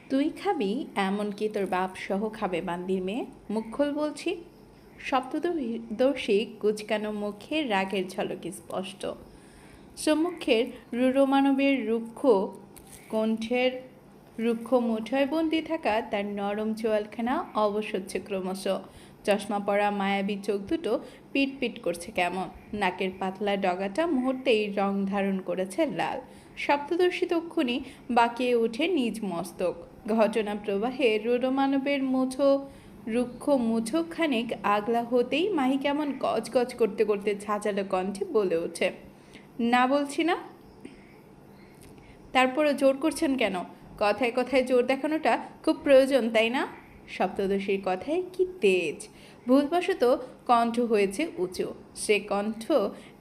তুই খাবি, এমনকি তোর বাপ সহ খাবে বান্দির মেয়ে। মুখ খোল বলছি। সপ্তদর্শী কুচকানো মুখে রাগের ঝলক স্পষ্ট। সম্মুখের রুরমানবের রুক্ষ কণ্ঠের রুক্ষ মুঠোয় বন্দি থাকা তার নরম চোয়ালখানা অবশ হচ্ছে ক্রমশ। চশমা পরা মায়াবী চোখ দুটো পিট পিট করছে কেমন। নাকের পাতলা ডগাটা মুহূর্তেই রং ধারণ করেছে লাল। সপ্তদর্শী তক্ষুনি বাঁকিয়ে উঠে নিজ মস্তক। ঘটনা প্রবাহে রুরমানবের রুক্ষ মুঠো খানিক আগলা হতেই মাহি কেমন গজ করতে করতে ঝাঁঝালো কণ্ঠে বলে ওঠে, না বলছি না। তারপরও জোর করছেন কেন? কথায় কথায় জোর দেখানোটা খুব প্রয়োজন, তাই না? সপ্তদশীর কথায় কি তেজ! ভুলবশত কণ্ঠ হয়েছে উঁচু। সে কণ্ঠ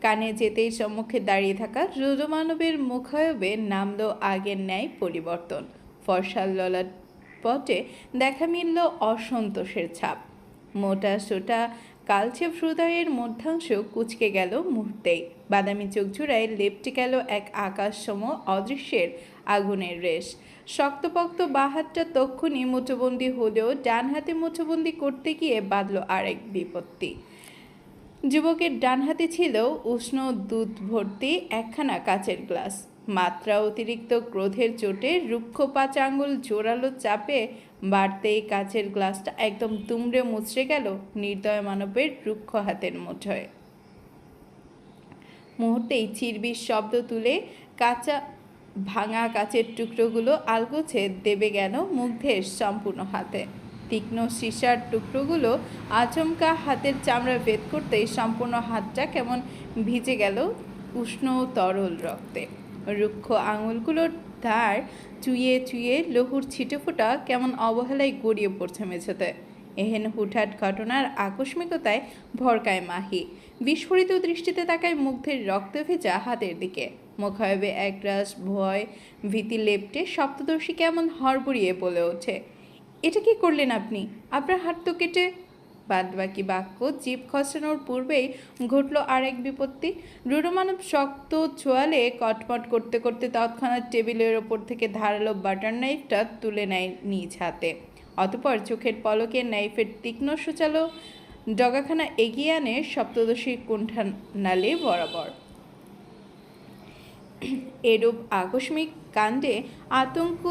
কানে যেতেই সম্মুখে দাঁড়িয়ে থাকা রুদ্রমানবের মুখায়বে নামল আগের ন্যায় পরিবর্তন। ফর্সাল ললাট পটে দেখা মিলল অসন্তোষের ছাপ। মোটা সোটা কালচে হৃদয়ের মধ্যাংশ কুচকে গেল মুহূর্তেই। বাদামি চোখ জোড়ায় লেপটে গেল এক আকাশসম অদৃশ্যের আগুনের রেশ। শক্তপোক্ত বাঁ হাতটা তক্ষুনি মুঠোবন্দি হলেও ডান হাতে মুঠোবন্দি করতে গিয়ে বাঁধল আরেক বিপত্তি। যুবকের ডান হাতে ছিল উষ্ণ দুধ ভর্তি একখানা কাচের গ্লাস। মাত্রা অতিরিক্ত ক্রোধের চোটে রুক্ষ 5 আঙ্গুল জোরালো চাপে বাড়তেই কাচের গ্লাসটা একদম দুমড়ে মুচড়ে গেল নির্দয় মানবের রুক্ষ হাতের মুঠোয়। মুহূর্তেই চিরবির শব্দ তুলে ভাঙা কাচের টুকরোগুলো আলগোছে দেবে গেল মুগ্ধের সম্পূর্ণ হাতে। তীক্ষ্ণ সীসার টুকরোগুলো আচমকা হাতের চামড়া ভেদ করতেই সম্পূর্ণ হাতটা কেমন ভিজে গেল উষ্ণ তরল রক্তে। রুক্ষ আঙুলগুলোর ধার চুইয়ে চুইয়ে লহুর ছিটেফোঁটা কেমন অবহেলায় গড়িয়ে পড়ছে মেঝেতে। এহেন হুটহাট ঘটনার আকস্মিকতায় ভরকায় মাহি। বিস্ফোরিত দৃষ্টিতে তাকায় মুগ্ধের রক্ত ভেজা হাতের দিকে। মুখায়বে একরাশ ভয় ভীতি লেপটে সপ্তদর্শী কেমন হড়বড়িয়ে বলে ওঠে, এটা কি করলেন আপনি? আপনার হাত তো কেটে। বাদবাকি বাক্য জিভ খসানোর পূর্বেই ঘটল আর এক বিপত্তি। রুরমানব শক্ত চোয়ালে কটমট করতে করতে তৎক্ষণাৎ টেবিলের ওপর থেকে ধারালো বাটার নাইফটা তুলে নেয় নিজ হাতে। অতঃপর চোখের পলকে নাইফের তীক্ষ্ণ সূচালো ডগাখানা এগিয়ে আনে সপ্তদশীর কুণ্ঠানালী বরাবর। এরূপ আকস্মিক কাণ্ডে আতঙ্ক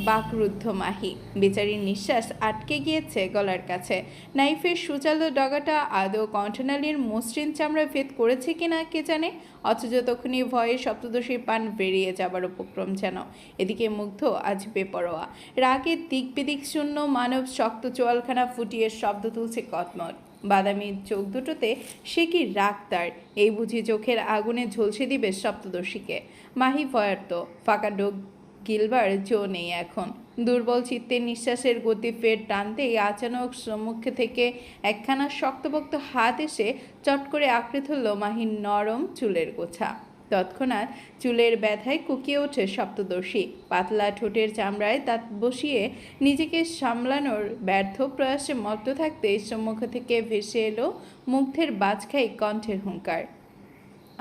বাকরুদ্ধ মাহি। বেচারির নিঃশ্বাস আটকে গিয়েছে গলার কাছে। নাইফের সূচালো ডগাটা আদৌ কণ্ঠনালীর মসৃণ চামড়া ভেদ করেছে কিনা কে জানে। অথচ তখনই ভয়ে সপ্তদশীর পান বেরিয়ে যাবার উপক্রম যেন। এদিকে মুগ্ধ আজ বেপরোয়া। রাগে দিক বিদিক শূন্য মানব শক্ত চোয়ালখানা ফুটিয়ে শব্দ তুলছে কটমট। বাদামি চোখ দুটোতে সে কি রাগ তার! এই বুঝি চোখের আগুনে ঝলসে দিবে সপ্তদর্শীকে। মাহি ভয়ার্ত, ফাঁকা ডোক গিলবার জো নেই এখন। দুর্বল চিত্তে নিঃশ্বাসের গতি ফের টানতেই আচানক সম্মুখে থেকে একখানা শক্তপোক্ত হাত এসে চট করে আঁকড়ে ধরল মাহির নরম চুলের গোছা। তৎক্ষণাৎ চুলের ব্যথায় কুকিয়ে ওঠে সপ্তদর্শী। পাতলা ঠোঁটের চামড়ায় দাঁত বসিয়ে নিজেকে সামলানোর ব্যর্থ প্রয়াসে মত্ত থাকতে সম্মুখ থেকে ভেসে এলো মুগ্ধের বাজখাই কণ্ঠের হুঙ্কার,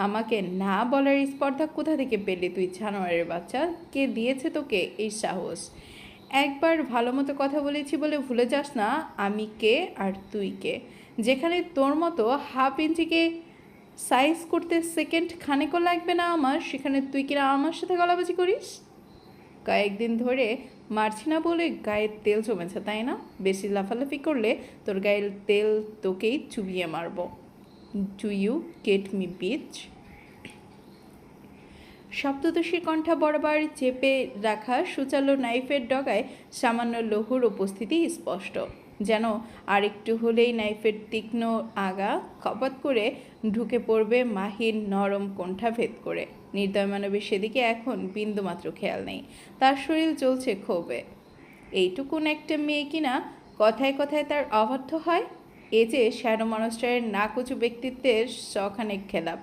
আমাকে না বলার স্পর্ধা কোথা থেকে পেলি তুই জানোয়ারের বাচ্চা? কে দিয়েছে তোকে এই সাহস? একবার ভালো মতো কথা বলেছি বলে ভুলে যাস না আমি কে আর তুই কে। যেখানে তোর মতো হাফ ইঞ্চিকে সাইজ করতে সেকেন্ড খানেকও লাগবে না আমার, সেখানে তুই কিনা আমার সাথে গলাবাজি করিস। কয়েকদিন ধরে মারছি না বলে গায়ের তেল জমেছে তাই না? বেশি লাফালাফি করলে তোর গায়ের তেল তোকেই চুবিয়ে মারব। Do you get me bitch? সপ্তদশীর কণ্ঠা বরাবর চেপে রাখা সূচালো নাইফের ডগায় সামান্য লহুর উপস্থিতি স্পষ্ট। যেন আরেকটু হলেই নাইফের তীক্ষ্ণ আগা খপাত করে ঢুকে পড়বে মাহির নরম কণ্ঠা ভেদ করে। নির্দয় মানবের সেদিকে এখন বিন্দুমাত্র খেয়াল নেই। তার শরীর চলছে ক্ষোভে। এইটুকুন একটা মেয়ে কিনা কথায় কথায় তার অবাধ্য হয়। এ যে শ্যানো মানুষটার নাকুচু ব্যক্তিত্বের শখানেক খেলাপ।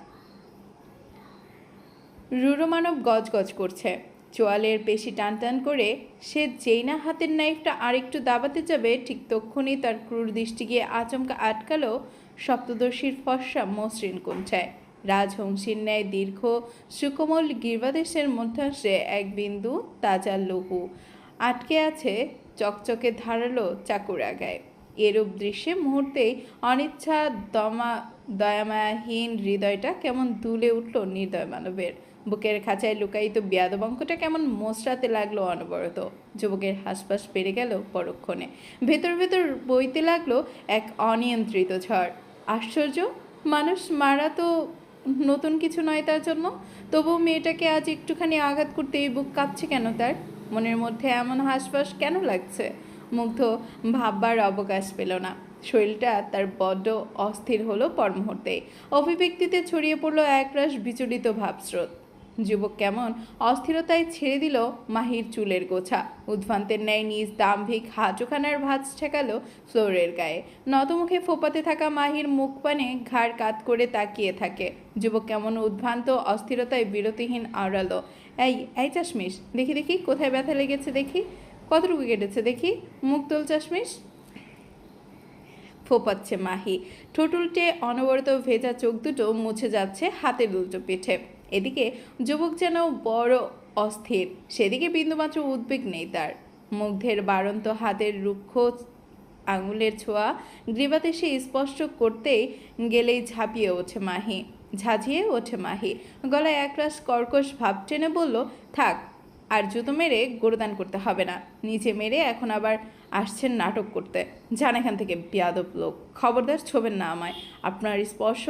রুরমানব গজগজ করছে। চোয়ালের পেশি টানটান করে সে যেই না হাতের নাইফটা আরেকটু দাবাতে যাবে ঠিক তক্ষুনি তার ক্রূর দৃষ্টি গিয়ে আচমকা আটকালো সপ্তদর্শীর ফর্সা মসৃণ কুঞ্চায়। রাজহংসীর ন্যায় দীর্ঘ সুকোমল গির্বাদেশের মধ্যাংশে এক বিন্দু তাজা লহু আটকে আছে চকচকে ধারালো চাকুর আগায়। এরূপ দৃশ্যে মুহূর্তেই অনিচ্ছা দয়ামায়াহীন হৃদয়টা কেমন দুলে উঠল নির্দয় মানবের। বুকের খাঁচায় লুকায়িত বেয়াদব অঙ্কটা কেমন মোচড়াতে লাগলো অনবরত। যুবকের হাসপাস বেড়ে গেল পরক্ষণে। ভেতর ভেতর বইতে লাগলো এক অনিয়ন্ত্রিত ঝড়। আশ্চর্য, মানুষ মারা তো নতুন কিছু নয় তার জন্য, তবুও মেয়েটাকে আজ একটুখানি আঘাত করতে এই বুক কাঁপছে কেন তার? মনের মধ্যে এমন হাসপাস কেন লাগছে? মুগ্ধ ভাববার অবকাশ পেল না। শরীরটা তার বড্ড অস্থির হলো পর মুহূর্তেই। অভিব্যক্তিতে ছড়িয়ে পড়ল একরাশ বিচলিত ভাবস্রোত। যুবক কেমন অস্থিরতায় ছেড়ে দিল মাহির চুলের গোছা। উদ্ভ্রান্তের ন্যায় নিজ দাম্ভিক হাঁটুখানার ভাঁজ ঠেকালো ফ্লোরের গায়ে। নতমুখে ফোপাতে থাকা মাহির মুখ পানে ঘাড় কাত করে তাকিয়ে থাকে। যুবক কেমন উদ্ভ্রান্ত অস্থিরতায় বিরতিহীন আওড়ালো, এই এই চাশমিশ, দেখি দেখি কোথায় ব্যথা লেগেছে দেখি, কতটুকু কেটেছে দেখি, মুখ তোল চাশমিশ। ফোপাচ্ছে মাহি। ঠোঁট উল্টে অনবরত ভেজা চোখ দুটো মুছে যাচ্ছে হাতের উল্টো পিঠে। এদিকে যুবক যেন বড় অস্থির, সেদিকে বিন্দুমাত্র উদ্বেগ নেই তার। মুগ্ধের বাড়ন্ত হাতের রুক্ষ আঙুলের ছোঁয়া গ্রীবাতে সে স্পষ্ট করতেই গেলেই ঝাঁঝিয়ে ওঠে মাহি। গলায় একরাশ কর্কশ ভাব টেনে বলল, থাক, আর জুতো মেরে গোরদান করতে হবে না। নিচে মেরে এখন আবার আসছেন নাটক করতে। যান এখান থেকে বেয়াদব লোক, খবরদার ছোবেন না আমায়। আপনার স্পর্শ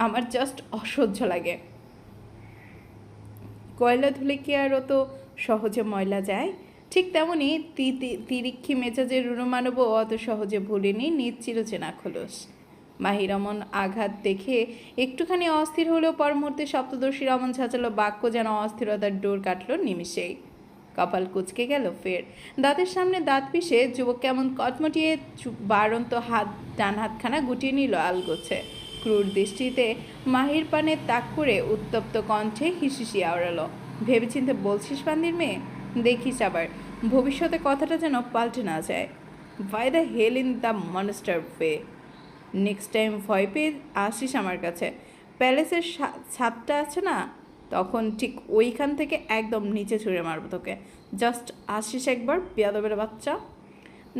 আমার জাস্ট অসহ্য লাগে। কয়লা ধুলে কি আর অত সহজে ময়লা যায়? ঠিক তেমনই তিরিক্ষি মেজাজের রুরুমানবও অত সহজে ভুলেনি নিজ চিরচেনা খোলস। মাহি রমন আঘাত দেখে একটুখানি অস্থির হলেও পর মুহূর্তে সপ্তদর্শী রমন ছাঁচালো বাক্য যেন অস্থিরতার ডোর কাটল নিমিষেই। কপাল কুঁচকে গেল ফের। দাঁতের সামনে দাঁত পিষে যুবক কেমন কটমটিয়ে বাড়ন্ত ডান হাতখানা গুটিয়ে নিল আলগোছে। ক্রূর দৃষ্টিতে মাহির পানে তাক করে উত্তপ্ত কণ্ঠে হিসিসি আওড়ালো, ভেবেচিন্তে বলছিস বান্দির মেয়ে? দেখিস আবার ভবিষ্যতে কথাটা যেন পাল্টে না যায়। By the hell in the monster way, next time ভয় পেয়ে আসিস আমার কাছে। প্যালেসের ছাদটা আছে না, তখন ঠিক ওইখান থেকে একদম নিচে ছুঁড়ে মারবো তোকে। জাস্ট আসিস একবার, বেয়াদবের বাচ্চা।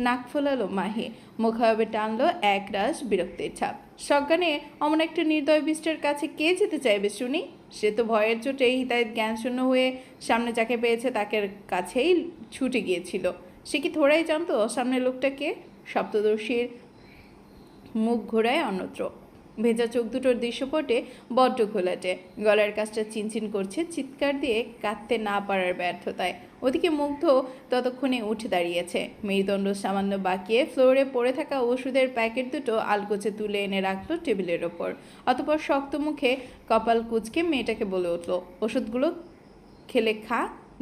নাক ফোলালো মাহি, মুখাবে টানলো একরাশ বিরক্তির ছাপ। সজ্ঞানে অমন একটা নির্দয় বিষ্টের কাছে কে যেতে চাইবে শুনি? সে তো ভয়ের চোটে হিতায়ত জ্ঞানশূন্য হয়ে সামনে যাকে পেয়েছে তাকে কাছেই ছুটে গিয়েছিল। সে কি থোড়াই জানতো সামনে লোকটাকে? সপ্তদর্শীর মুখ ঘোরায় অন্যত্র। ভেজা চোখ দুটোর দৃশ্যপটে বড্ড ঘোলাটে। গলার কাছটা চিনচিন করছে চিৎকার দিয়ে কাঁদতে না পারার ব্যর্থতায়। ওদিকে মুগ্ধ ততক্ষণে উঠে দাঁড়িয়েছে। মেরুদণ্ড সামান্য বাঁকিয়ে ফ্লোরে পড়ে থাকা ওষুধের প্যাকেট দুটো আলগোছে তুলে এনে রাখলো টেবিলের ওপর। অতপর শক্ত মুখে কপাল কুঁচকে মেয়েটাকে বলে উঠল, ওষুধগুলো খেলে খা,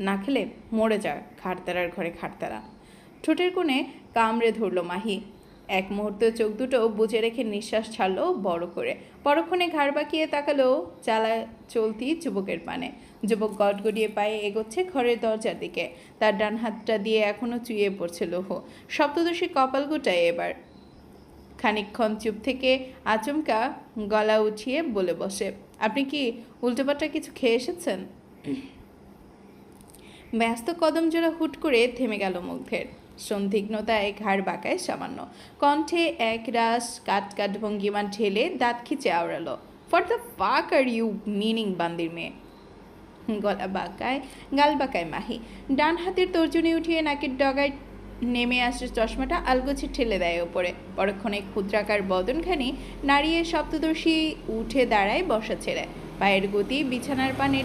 না খেলে মরে যা খাড়তারার ঘরে খাড়তারা। ঠোঁটের কোণে কামড়ে ধরল মাহি। এক মুহূর্তে চোখ দুটো বুজে রেখে নিঃশ্বাস ছাড়ল বড় করে। পরক্ষণে ঘাড় বাঁকিয়ে তাকালো চালা চলতি যুবকের পানে। যুবক গটগড়িয়ে পায়ে এগোচ্ছে ঘরের দরজার দিকে। তার ডান হাতটা দিয়ে এখনো চুইয়ে পড়ছে লৌহ। সপ্তদশী কপাল গোটায় এবার। খানিকক্ষণ চুপ থেকে আচমকা গলা উঠিয়ে বলে বসে, আপনি কি উল্টোপাল্টা কিছু খেয়ে এসেছেন? ব্যস্ত কদম জোড়া হুট করে থেমে গেল মুগ্ধের। সন্দিগ্ধতায় ঘাড় বাঁকায় সামান্য। কণ্ঠে এক রাস কাট ভঙ্গিমান ঠেলে দাঁত খিচে আওড়ালো, ফর দ্য ফাক আর ইউ মিনিং বান্দির মেয়ে? গাল বাঁকায় মাহি। ডান হাতের তর্জনী উঠিয়ে নাকের ডগায় নেমে আসে চশমাটা আলগোছে ঠেলে দেয় ওপরে। পরক্ষণে ক্ষুদ্রাকার বদনখানি নাড়িয়ে সপ্তদর্শী উঠে দাঁড়ায় বসা ছেড়ে। পায়ের গতি বিছানার পানে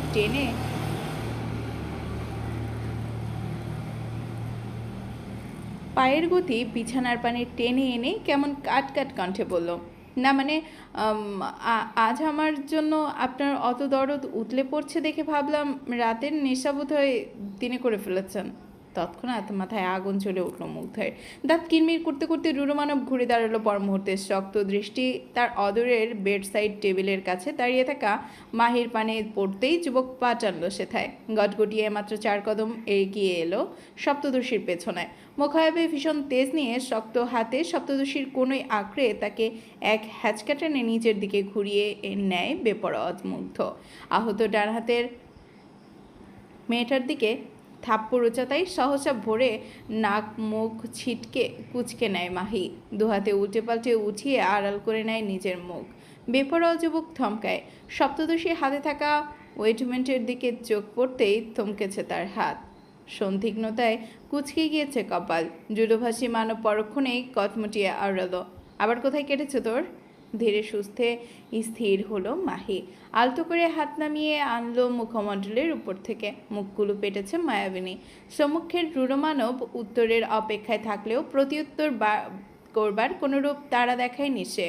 টেনে এনে কেমন কাট কণ্ঠে বলল, না মানে আজ আমার জন্য আপনার অত দরদ উতলে পড়ছে দেখে ভাবলাম রাতের নেশা বোধহয় দিনে করে ফেলেছেন। তৎক্ষণাৎ মাথায় আগুন চলে উঠল মুগ্ধের। দাঁত কিরমির করতে করতে রুরুমানব ঘুরে দাঁড়ালো পর মুহূর্তে। শক্ত দৃষ্টি তার অদূরের বেডসাইড টেবিলের কাছে দাঁড়িয়ে থাকা মাহির পানে পড়তেই যুবক পা টানল সেথায়। গটগটিয়ে মাত্র 4 কদম এগিয়ে এলো সপ্তদর্শীর পেছনে। মুখাবে ভীষণ তেজ নিয়ে শক্ত হাতে সপ্তদর্শীর কোনোই আঁকড়ে তাকে এক হ্যাচকা টেনে নিচের দিকে ঘুরিয়ে নেয় বেপরোয়া মুগ্ধ। আহত ডান হাতের মেয়েটার দিকে থাপ্পড় উচ্চতায় সহসা ভরে নাক মুখ ছিটকে কুঁচকে নেয় মাহি। দুহাতে উল্টে পাল্টে উঠিয়ে আড়াল করে নেয় নিজের মুখ। বেপরোয়া যুবক থমকায়। সপ্তদশী হাতে থাকা ওয়েটমেন্টের দিকে চোখ পড়তেই থমকেছে তার হাত। সন্দিগ্ধতায় কুঁচকে গিয়েছে কপাল। জুডোভাষী মানব পরক্ষণেই কটমটিয়ে আওড়ালো। আবার কোথায় কেটেছে তোর? ধীরে সুস্থে স্থির হলো মাহি। আলতো করে হাত নামিয়ে আনলো মুখমণ্ডলের উপর থেকে। মুখগুলো পেটেছে মায়াবিনী। সম্মুখের রূঢ়মানব উত্তরের অপেক্ষায় থাকলেও প্রত্যুত্তর করবার কোনোরূপ তাড়া দেখায়নি সে।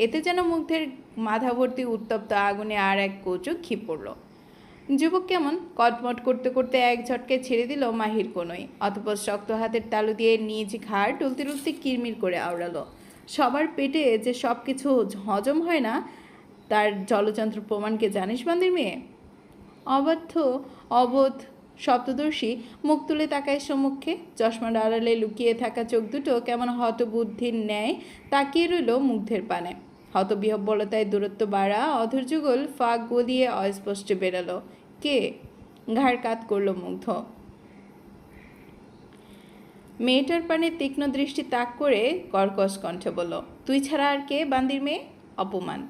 এতে যেন মুগ্ধের মাথাভর্তি উত্তপ্ত আগুনে আর এক কৌচক ঘি পড়ল। যুবক কেমন কটমট করতে করতে এক ঝটকে ছেড়ে দিল মাহির কোনোই। অতঃপর শক্ত হাতের তালু দিয়ে নিজ ঘাড় টলতে টলতে কিরমির করে আওড়ালো। সবার পেটে যে সব কিছু হজম হয় না তার জলযন্ত্র প্রমাণকে জানিস বান্দির মেয়ে? অবোধ সপ্তদর্শী মুখ তুলে তাকায় সম্মুখে। চশমার আড়ালে লুকিয়ে থাকা চোখ দুটো কেমন হতবুদ্ধির ন্যায় তাকিয়ে রইল মুগ্ধের পানে। হতবিহ্বলতায় দূরত্ব বাড়া অধৈর্যগোল ফাঁক গলিয়ে অস্পষ্ট বেরালো। কে? ঘাড় কাত করল মুগ্ধ। মেয়েটার পানে তীক্ষ্ণ দৃষ্টি তাক করে কর্কশ কণ্ঠে বলল, তুই ছাড়া আর কে বান্দির মেয়ে? অপমান।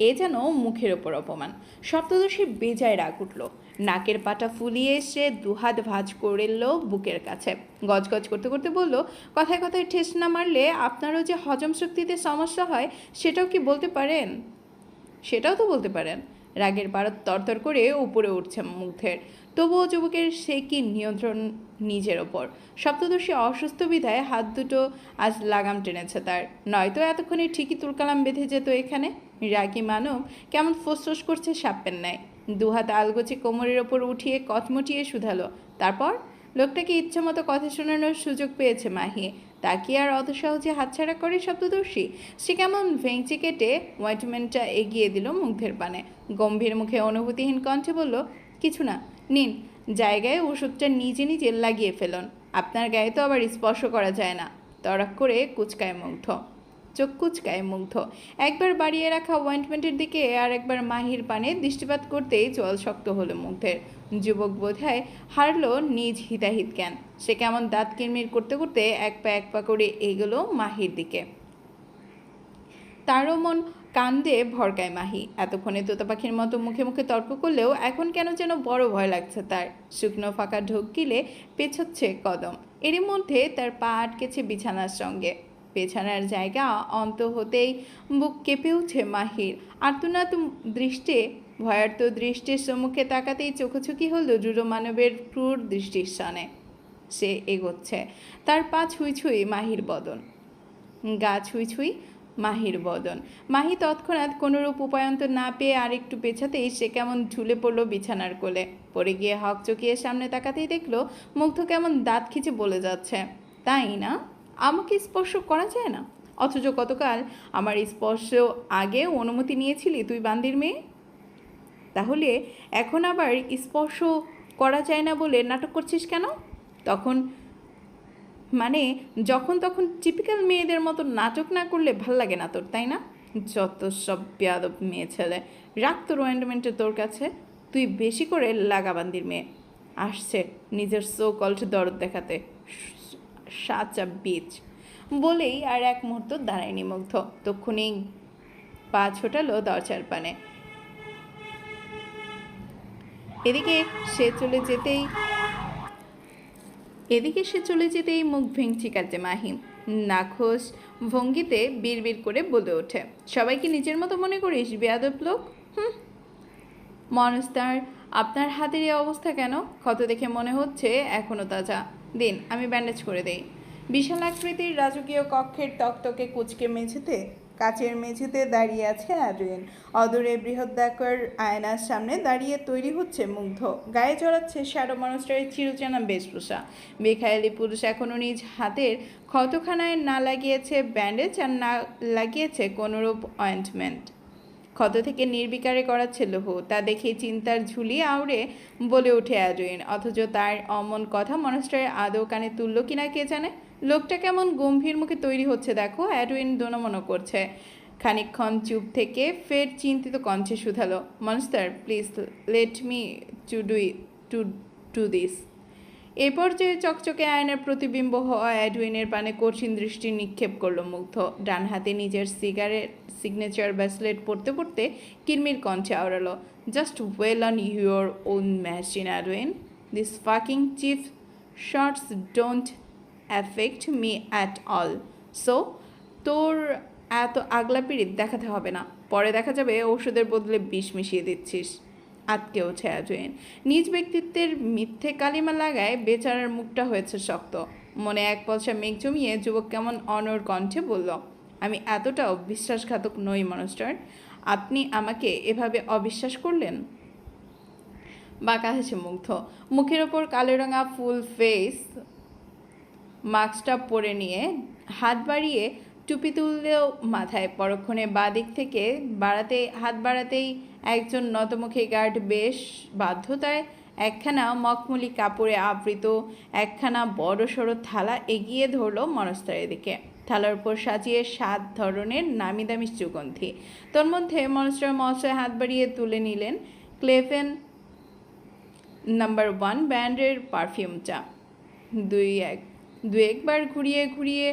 এ যেন মুখের ওপর অপমান। সপ্তদশী বেজায় রাগ উঠল। নাকের পাটা ফুলিয়ে এসে দুহাত ভাঁজ করল বুকের কাছে। গজগজ করতে করতে বলল, কথায় কথায় ঠেস না মারলে আপনারও যে হজম শক্তিতে সমস্যা হয় সেটাও কি বলতে পারেন? সেটাও তো বলতে পারেন। রাগের পারদ তরতর করে উপরে উঠছে মুগ্ধের। তবুও যুবকের সে কি নিয়ন্ত্রণ নিজের ওপর। সপ্তদশী অসুস্থ বিধায় হাত দুটো আজ লাগাম টেনেছে তার। নয়তো এতক্ষণে ঠিকই তুলকালাম বেঁধে যেত এখানে। রাগী মানব কেমন ফোসফোস করছে সাপের ন্যায়। দুহাত আলগোছে কোমরের ওপর উঠিয়ে কটমটিয়ে শুধালো। তারপর লোকটাকে ইচ্ছামতো কথা শোনানোর সুযোগ পেয়েছে মাহি। তা কি আর অত সহজে হাতছাড়া করে সপ্তদর্শী? সে কেমন ভেঙচি কেটে ওয়েটমেন্টটা এগিয়ে দিল মুগ্ধের পানে। গম্ভীর মুখে অনুভূতিহীন কণ্ঠে বলল, কিছু না, নিন জায়গায় ওষুধটা নিজে নিজে লাগিয়ে ফেলুন। আপনার গায়ে তো আবার স্পর্শ করা যায় না। তড়াক করে কুচকায় মুগ্ধ। চোখ কুচকায় মুগ্ধ। একবার বাড়িয়ে রাখা ওয়েন্টমেন্টের দিকে আর একবার মাহির পানে দৃষ্টিপাত করতেই চল শক্ত হলো মুগ্ধের। যুবক বোধহয় হারল নিজ হিতাহিত জ্ঞান। সে কেমন দাঁত কিরমির করতে করতে এক পা করে এগোলো মাহির দিকে। তারও মন কান্দে ভরকায় মাহি। এতক্ষণে তোতা পাখির মতো মুখে মুখে তর্ক করলেও এখন কেন যেন বড় ভয় লাগছে তার। শুকনো ফাঁকা ঢোক গিলে পেছোচ্ছে কদম। এরই মধ্যে তার পা আটকেছে বিছানার সঙ্গে। পেছানার জায়গা অন্ত হতেই বুক কেঁপে উঠে মাহির। আর্তনাদ দৃষ্টে ভয়ার্ত দৃষ্টির সম্মুখে তাকাতেই চোখোচোখি হলো রূঢ় মানবের ক্রূর দৃষ্টির সনে। সে এগোচ্ছে। তার পা ছুঁই ছুঁই মাহির বদন, গা ছুঁই ছুঁই মাহির বদন। মাহি তৎক্ষণাৎ কোনোরূপ উপায়ন্তর না পেয়ে আরেকটু পেছাতেই সে কেমন ঝুলে পড়ল বিছানার কোলে। পড়ে গিয়ে হক চকিয়ে সামনে তাকাতেই দেখলো মুগ্ধ কেমন দাঁত খিচে বলে যাচ্ছে, তাই না? আমাকে স্পর্শ করা যায় না? অথচ গতকাল আমার স্পর্শ আগে অনুমতি নিয়েছিলি তুই বান্দির মেয়ে। তাহলে এখন আবার স্পর্শ করা যায় না বলে নাটক করছিস কেন? যখন তখন টিপিক্যাল মেয়েদের মতো নাটক না করলে ভাল লাগে না তোর, তাই না? যত সব বেয়াদব মেয়ে ছেলে। রাখ তোর ওয়েন্ডমেন্টে তোর কাছে। তুই বেশি করে লাগাবান্দির মেয়ে। আসছে নিজের সো কল্ড দরদ দেখাতে, সাচা বীজ। বলেই আর এক মুহূর্ত দাঁড়ায়নি মুগ্ধ। তক্ষুনি পা ছোটালো দরজার পানে। এদিকে সে চলে যেতেই মুখ ভেঙচি কাটে মাহিম। নাখোশ ভঙ্গিতে বিড়বিড় করে বলে ওঠে, সবাইকে নিজের মতো মনে করিস বেয়াদব লোক? মনস্তার, আপনার হাতের এই অবস্থা কেন? ক্ষত দেখে মনে হচ্ছে এখনও তাজা। দিন আমি ব্যান্ডেজ করে দেই। বিশাল আকৃতির রাজকীয় কক্ষের তকতকে কুচকে কাচের মেঝেতে দাঁড়িয়ে আছে অ্যাডুইন। অদূরে বৃহদাকার আয়নার সামনে দাঁড়িয়ে তৈরি হচ্ছে মুগ্ধ। গায়ে জড়াচ্ছে শ্যাডো মনস্টারের চিরচেনা বেশভূষা। বেখায়ালি পুরুষ এখনও নিজ হাতের ক্ষতখানায় না লাগিয়েছে ব্যান্ডেজ আর না লাগিয়েছে কোনোরূপ অয়েন্টমেন্ট। ক্ষত থেকে নির্বিকারে করাচ্ছে লৌহ। তা দেখে চিন্তার ঝুলি আউড়ে বলে ওঠে অ্যাডুইন। অথচ তার অমন কথা মনস্টারের আদৌ কানে তুলল কিনা কে জানে। লোকটা কেমন গম্ভীর মুখে তৈরি হচ্ছে দেখো। অ্যাডুইন দোনমনো করছে। খানিকক্ষণ চুপ থেকে ফের চিন্তিত কণ্ঠে শুধালো, monster please let me to do this. এ পর্যায়ে চকচকে আয়নার প্রতিবিম্ব হওয়া অ্যাডউইনের পানে কঠিন দৃষ্টি নিক্ষেপ করলো মুগ্ধ। ডান হাতে নিজের সিগনেচার ব্রেসলেট পড়তে পড়তে কিরমির কণ্ঠে আওড়ালো, just well on your own machine Edwin, this fucking cheap shots don't affect me at all. So তোর এত আগলা পিড়িত দেখাতে হবে না, পরে দেখা যাবে ওষুধের বদলে বিষ মিশিয়ে দিচ্ছিস। আটকে ওঠে অ্যাডউইন। নিজ ব্যক্তিত্বের মিথ্যে কালিমা লাগায় বেচারার মুখটা হয়েছে শক্ত। মনে এক পয়সা মেঘ জমিয়ে যুবক কেমন অনড় কণ্ঠে বলল, আমি এতটাও বিশ্বাসঘাতক নই মনস্টার, আপনি আমাকে এভাবে অবিশ্বাস করলেন? বাঁকা হেসে মুগ্ধ, মুখের ওপর কালো রঙা ফুল ফেস মাস্কটা পরে নিয়ে হাত বাড়িয়ে টুপি তুললেও মাথায়। পরক্ষণে বাদিক থেকে হাত বাড়াতেই একজন নতমুখী গার্ড বেশ বাধ্যতায় একখানা মখমলি কাপড়ে আবৃত একখানা বড়সড় থালা এগিয়ে ধরলো মনস্তারের দিকে। থালার উপর সাজিয়ে 7 ধরনের নামি দামি সুগন্ধি। তোর মধ্যে মনস্টার মহাশয় হাত বাড়িয়ে তুলে নিলেন ক্লেভেন নাম্বার 1 ব্র্যান্ডের পারফিউমটা। দু একবার ঘুরিয়ে ঘুরিয়ে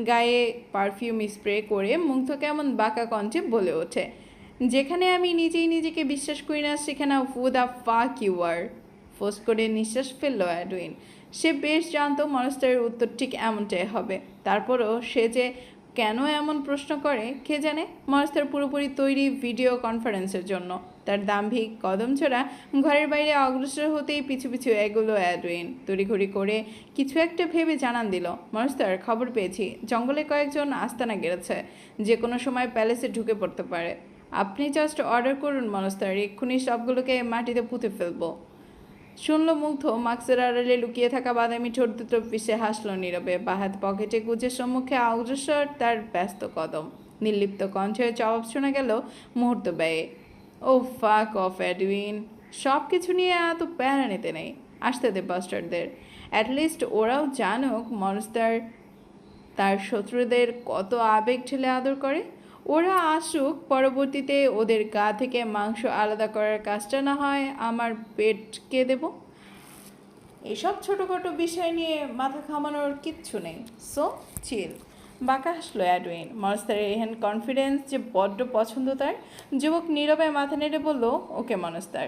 গায়ে পারফিউম স্প্রে করে মুগ্ধ কেমন বাঁকা কণ্ঠে বলে ওঠে, যেখানে আমি নিজেই নিজেকে বিশ্বাস করি না সেখানে হু দ্য ফাক ইউ আর। ফোঁস করে নিঃশ্বাস ফেললো অ্যাডউইন। সে বেশ জানতো মনস্টারের উত্তর ঠিক এমনটাই হবে, তারপরও সে যে কেন এমন প্রশ্ন করে কে জানে। মনস্টার পুরোপুরি তৈরি ভিডিও কনফারেন্সের জন্য। তার দাম্ভিক কদমছোড়া ঘরের বাইরে অগ্রসর হতেই পিছু পিছু এগুলো অ্যাডউইন। তড়িঘড়ি করে কিছু একটা ভেবে জানান দিল, মনস্টার খবর পেয়েছি জঙ্গলে কয়েকজন আস্তানা গেড়েছে, যে কোনো সময় প্যালেসে ঢুকে পড়তে পারে। আপনি জাস্ট অর্ডার করুন মনস্টার, এক্ষুনি সবগুলোকে মাটিতে পুঁতে ফেলবো। শুনল মুগ্ধ। মাস্কের আড়ালে লুকিয়ে থাকা বাদামি ঠোঁট দুটো পিষে হাসল নীরবে। বাহাত পকেটে গুজে সম্মুখে অগ্রসর তার ব্যস্ত কদম। নির্লিপ্ত কণ্ঠে জবাব শোনা গেল মুহূর্ত ব্যয়ে, ও ফাক অফ অ্যাডউইন, সব কিছু নিয়ে এত প্যারা নিতে নেই, আসতে দে বাস্টারদের। অ্যাটলিস্ট ওরাও জানুক মনস্টার তার শত্রুদের কত আবেগ ঠেলে আদর করে। ওরা আসুক, পরবর্তীতে ওদের গা থেকে মাংস আলাদা করার কাজটা না হয় আমার পেটকে দেব। এসব ছোটোখাটো বিষয় নিয়ে মাথা ঘামানোর কিচ্ছু নেই, সো চিল। বাঁকা হাসলো অ্যাডউইন। মনস্টারের এহেন কনফিডেন্স যে বড্ড পছন্দ তার। যুবক নীরবে মাথা নেড়ে বলল, ওকে মনস্টার।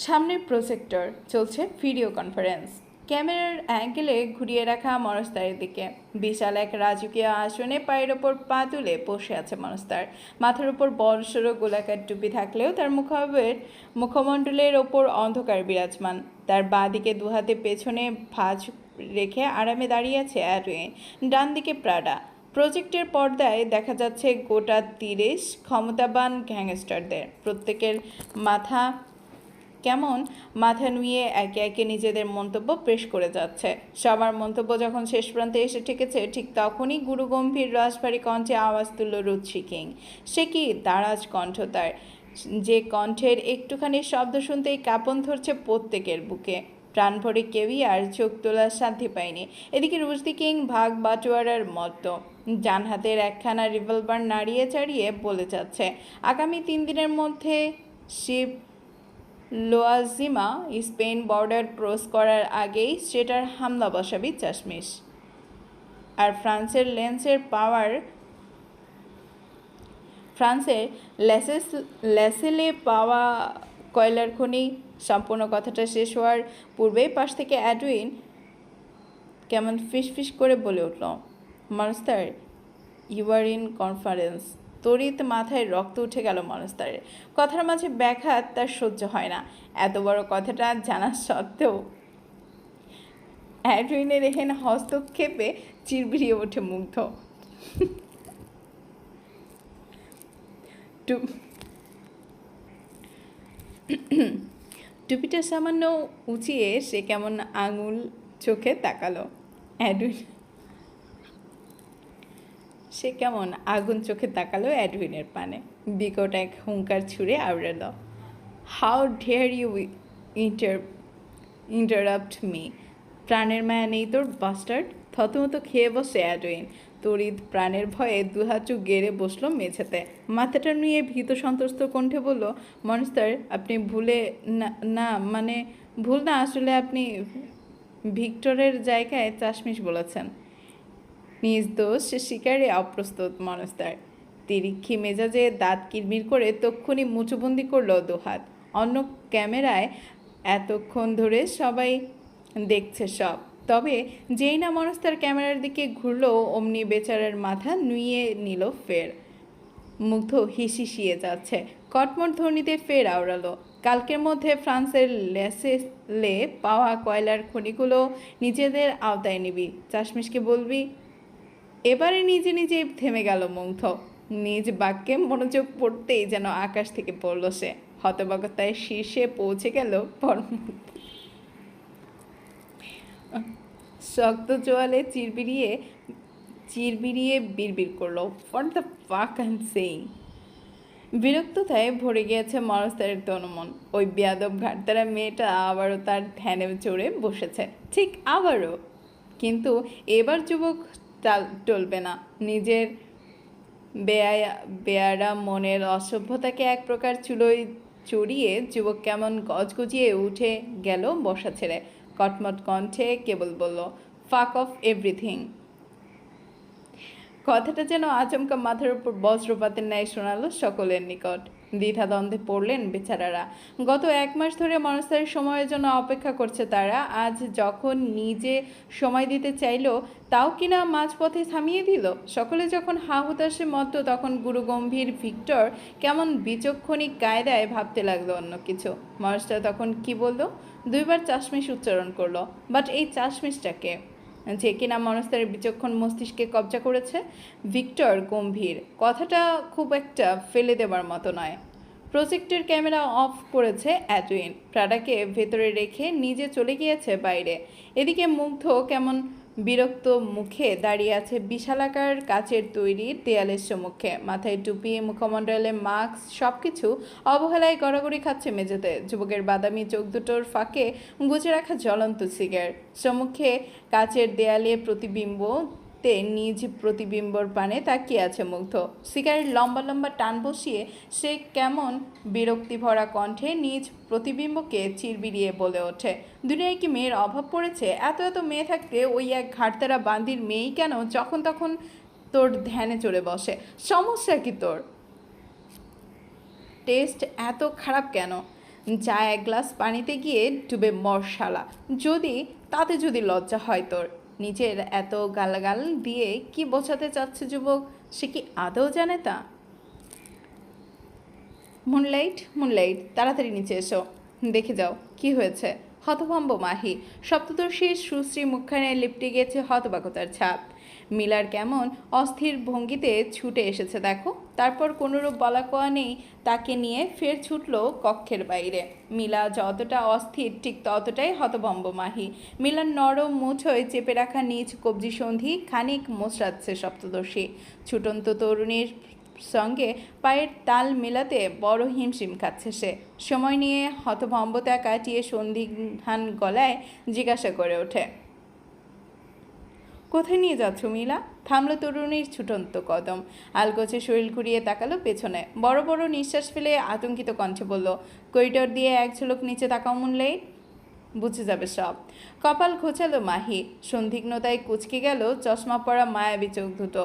সামনে প্রজেক্টর, চলছে ভিডিও কনফারেন্স। ক্যামেরার অ্যাঙ্গেলে ঘুরিয়ে রাখা মনস্তারের দিকে। বিশাল এক রাজকীয় আসনে পায়ের ওপর পা তুলে বসে আছে মনস্তার। মাথার ওপর বড়সড় গোলাকার টুপি থাকলেও তার মুখমণ্ডলের ওপর অন্ধকার বিরাজমান। তার বাঁ দিকে দুহাতে পেছনে ভাঁজ রেখে আরামে দাঁড়িয়ে আছে অ্যাডউইন। ডান দিকে প্রাডা। প্রজেক্টের পর্দায় দেখা যাচ্ছে গোটা 30 ক্ষমতাবান গ্যাংস্টারদের। প্রত্যেকের মাথা নুয়ে একে একে নিজেদের মন্তব্য পেশ করে যাচ্ছে। সবার মন্তব্য যখন শেষ প্রান্তে এসে ঠেকেছে, ঠিক তখনই গুরুগম্ভীর রাজবাড়ি কণ্ঠে আওয়াজ তুলল রুচি কিং। সে কি দারাজ কণ্ঠ তার, যে কণ্ঠের একটুখানি শব্দ শুনতেই কাঁপন ধরছে প্রত্যেকের বুকে। প্রাণ ভরে কেউই আর চোখ তোলার শান্তি পায়নি। এদিকে রুচি কিং ভাগ বাটোয়ারার মতো ডান হাতের একখানা রিভলভার নাড়িয়ে চাড়িয়ে বলে যাচ্ছে, আগামী 3 দিনের মধ্যে শিব লোয়াজিমা স্পেন বর্ডার ক্রস করার আগেই সেটার হামলা বসাবি চাশমিশ। আর ফ্রান্সের লেসেলে পাওয়া কয়লার খনি সম্পূর্ণ কথাটা শেষ হওয়ার পূর্বেই পাশ থেকে অ্যাডউইন কেমন ফিসফিস করে বলে উঠল, monster, you are in conference. তড়িৎ মাথায় রক্ত উঠে গেল মনস্তারের। কথার মাঝে ব্যাঘাত তার সহ্য হয় না। এত বড় কথাটা জানা সত্ত্বেও অ্যাডউইনের এহেন হস্তক্ষেপে চিরবিরিয়ে ওঠে মুগ্ধ। টুপিটা সামান্য উঁচিয়ে সে কেমন আঙুল চোখে তাকালো আগুন চোখে তাকালো অ্যাডউইনের পানে। বিকট এক হুঙ্কার ছুঁড়ে আওড়াল, how dare you interrupt me? প্রাণের মায়া নেই তোর বাস্টার্ড? থতমত খেয়ে বসে অ্যাডুইন। তড়িৎ প্রাণের ভয়ে দুহাচু গেড়ে বসলো মেঝেতে। মাথাটা নিয়ে ভীত সন্ত্রস্ত কণ্ঠে বলল, মনস্টার, আপনি ভুলে না না মানে ভুল না, আসলে আপনি ভিক্টরের জায়গায় চাশমিশ বলেছেন। নিজ দোষ স্বীকারে অপ্রস্তুত মনস্তার। তিরিক্ষি মেজাজে দাঁত কিরমির করে তক্ষুনি মুচুবন্দি করলো দুহাত। অন্য ক্যামেরায় এতক্ষণ ধরে সবাই দেখছে সব, তবে যেই না মনস্তার ক্যামেরার দিকে ঘুরলো অমনি বেচারার মাথা নুইয়ে নিল ফের। মুগ্ধ হিসিয়ে যাচ্ছে, কটমট ধ্বনিতে ফের আওড়ালো, কালকের মধ্যে ফ্রান্সের লেসেলে পাওয়া কয়লার খনিগুলো নিজেদের আওতায় নিবি, চাশমিশকে বলবি। এবারে নিজে নিজেই থেমে গেল মুগ্ধ। নিজ বাক্যে মনোযোগ পড়তেই যেন আকাশ থেকে পড়ল সে। হতবাগতায় শীর্ষে পৌঁছে গেল শক্ত চোয়ালে চিরবিরিয়ে বিড়বিড় করলো, for the fuck I am saying. বিরক্ততায় ভরে গিয়েছে মনস্তারের তনুমন। ওই বেয়াদব ঘাটতারা মেয়েটা আবারও তার ধ্যানে চড়ে বসেছে, ঠিক আবারও। কিন্তু এবার যুবক টলবে না। নিজের বেয়ারা মনের অসভ্যতাকে এক প্রকার চুলোয় চড়িয়ে যুবক কেমন গজগজিয়ে উঠে গেল বসা ছেড়ে। কটমট কণ্ঠে কেবল বলল, ফাক অফ এভরিথিং। কথাটা যেন আচমকা মাথার উপর বজ্রপাতের ন্যায় শোনালো সকলের নিকট। দ্বিধাদ্বন্দ্বে পড়লেন বেচারারা। গত 1 মাস ধরে মনস্তারের সময়ের জন্য অপেক্ষা করছে তারা। আজ যখন নিজে সময় দিতে চাইল, তাও কিনা মাঝপথে থামিয়ে দিল। সকলে যখন হা হুতাশে মতো, তখন গুরুগম্ভীর ভিক্টর কেমন বিচক্ষণিক কায়দায় ভাবতে লাগলো অন্য কিছু। মনস্টার তখন কি বলল? 2 বার চাশমিশ উচ্চারণ করলো। বাট এই চাশমিশটাকে যে কিনা মনস্তারের বিচক্ষণ মস্তিষ্কে কবজা করেছে। ভিক্টর গম্ভীর, কথাটা খুব একটা ফেলে দেবার মতো নয়। প্রজেক্টের ক্যামেরা অফ করেছে অ্যাডুইন। প্রাডাকে ভেতরে রেখে নিজে চলে গিয়েছে বাইরে। এদিকে মুগ্ধ কেমন বিরক্ত মুখে দাঁড়িয়ে আছে বিশালাকার কাচের তৈরি দেয়ালের সম্মুখে। মাথায় টুপি, মুখমণ্ডলে মাস্ক, সব কিছু অবহেলায় গড়াগড়ি খাচ্ছে মেঝেতে। যুবকের বাদামি চোখ দুটোর ফাঁকে গুজে রাখা জ্বলন্ত সিগারেট। সম্মুখে কাচের দেয়ালে প্রতিবিম্বতে নিজ প্রতিবিম্বর পানে তাকিয়ে আছে মুগ্ধ। সিগারেট লম্বা লম্বা টান বসিয়ে সে কেমন বিরক্তি ভরা কণ্ঠে নিজ প্রতিবিম্বকে চিরবিরিয়ে বলে ওঠে, দুনিয়ায় কি মেয়ের অভাব পড়েছে? এত এত মেয়ে থাকতে ওই এক ঘাটতারা বান্দির মেয়েই কেন যখন তখন তোর ধ্যানে চড়ে বসে? সমস্যা কি তোর? টেস্ট এত খারাপ কেন? যা 1 গ্লাস পানিতে গিয়ে ডুবে মর শালা, তাতে যদি লজ্জা হয় তোর। নিজের এত গালাগাল দিয়ে কি বোঝাতে চাচ্ছে যুবক, সে কি আদৌ জানে তা? মুনলাইট, তাড়াতাড়ি নিচে এসো, দেখে যাও কি হয়েছে। হতভম্ব মাহি। সপ্তদর্শীর সুশ্রী মুখখানে লিপটে গিয়েছে হতবাকতার ছাপ। মিলার কেমন অস্থির ভঙ্গিতে ছুটে এসেছে দেখো। তারপর কোনোরূপ বলাকোয়া নেই, তাকে নিয়ে ফের ছুটল কক্ষের বাইরে। মিলা যতটা অস্থির ঠিক ততটাই হতভম্ব মাহি। মিলার নরম মুঠোয় চেপে রাখা নিজ কবজি সন্ধি খানিক মোচড়াচ্ছে সপ্তদর্শী। ছুটন্ত তরুণীর সঙ্গে পায়ের তাল মেলাতে বড় হিমশিম খাচ্ছে সে। সময় নিয়ে হতভম্বতা কাটিয়ে সন্দিহান গলায় জিজ্ঞাসা করে ওঠে, কোথায় নিয়ে যাচ্ছ মিলা? থামলো তরুণীর ছুটন্ত কদম। আলগোছে শরীর ঘুরিয়ে তাকালো পেছনে। বড় বড় নিঃশ্বাস ফেলে আতঙ্কিত কণ্ঠে বলল, করিডোর দিয়ে এক ঝলক নিচে তাকাও মুনলাইট, বুঝে যাবে সব। কপাল ঘোচালো মাহি। সন্দিগ্ধতায় কুঁচকে গেল চশমা পরা মায়াবী চোখ দুটো।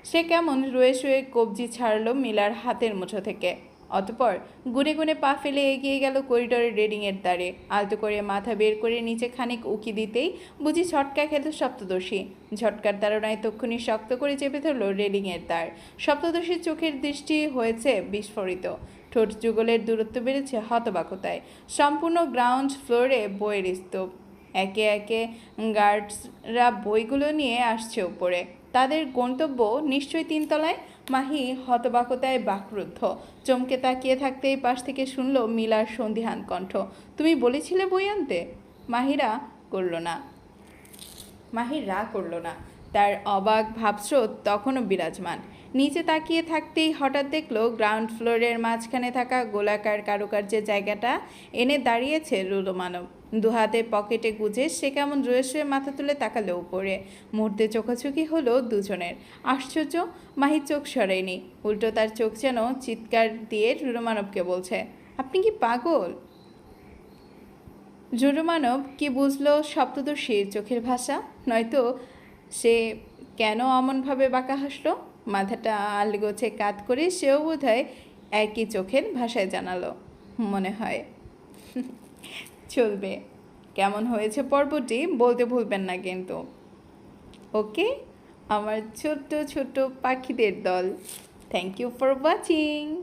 সে কেমন রয়ে শুয়ে কবজি ছাড়লো মিলার হাতের মুঠো থেকে। অতপর গুনে গুনে পা ফেলে এগিয়ে গেল করিডোরের রেলিংয়ের দ্বারে। আলতো করে মাথা বের করে নিচে খানিক উকি দিতেই বুঝি ঝটকা খেল সপ্তদর্শী। ঝটকার তাড়নায় তক্ষুনি শক্ত করে চেপে ধরল রেলিংয়ের দ্বার। সপ্তদর্শীর চোখের দৃষ্টি হয়েছে বিস্ফোরিত। ঠোঁট যুগলের দূরত্ব বেড়েছে হতবাকতায়। সম্পূর্ণ গ্রাউন্ড ফ্লোরে বইয়ের স্তূপ। একে একে গার্ডসরা বইগুলো নিয়ে আসছে উপরে। তাদের গন্তব্য নিশ্চয়ই 3 তলায়। মাহি হতবাকতায় বাকরুদ্ধ। চমকে তাকিয়ে থাকতেই পাশ থেকে শুনল মিলার সন্দিহান কণ্ঠ, তুমি বলেছিলে বই আনতে? মাহিরা করল না। তার অবাক ভাবস্রোত তখনও বিরাজমান। নিচে তাকিয়ে থাকতেই হঠাৎ দেখলো গ্রাউন্ড ফ্লোরের মাঝখানে থাকা গোলাকার কারুকার্যের জায়গাটা এনে দাঁড়িয়েছে রুলো মানব। দুহাতে পকেটে গুজে সে কেমন রয়ে শুয়ে মাথা তুলে তাকালো উপরে। মুহূর্তে চোখাচোখি হলো দুজনের। আশ্চর্য, মাহি চোখ সরায়নি, উল্টো তার চোখ যেন চিৎকার দিয়ে রুরুমানবকে বলছে, আপনি কি পাগল? জুরুমানব কি বুঝলো সপ্তদর্শীর চোখের ভাষা, নয়তো সে কেন অমনভাবে বাঁকা হাসলো? মাথাটা আলগোছে কাত করে সেও বোধহয় একই চোখের ভাষায় জানালো, মনে হয়। চলবে। কেমন হয়েছে পর্বটি বলতে ভুলবেন না কিন্তু। ওকে, আমার ছোট্ট ছোট্ট পাখিদের দল। Thank you for watching.